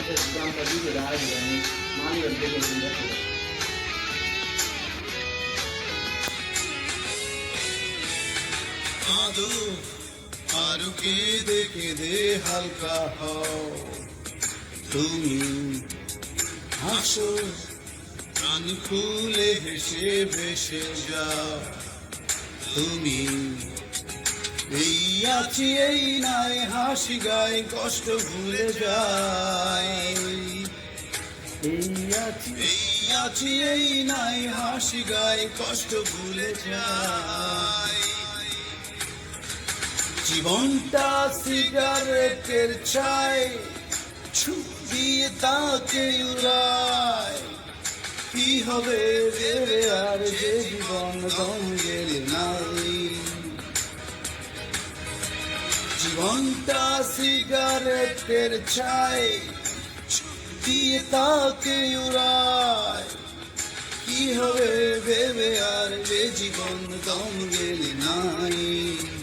দামটা দিতে দেয় আমি মালিকের দেখে দেখে আদো আর কেঁদে কেঁদে হালকা হও তুমি হাসো প্রাণ খুলে হেসে ভেসে যাও তুমি এই আছি এই নাই হাসি গায় কষ্ট ভুলে যায় এই আছি এই আছি এই নাই হাসি গায় কষ্ট ভুলে যায় জীবনটা সিগারেটের ছাই ছুপ দিয়ে তাকে উড়ায় কি হবে রে আর যে জীবন দম গেলে নাই জীবনটা সিগারেটের ছাই দিয়ে তাকে উড়ায় কি হবে ভেবে আর যে জীবন দম গেলে নাই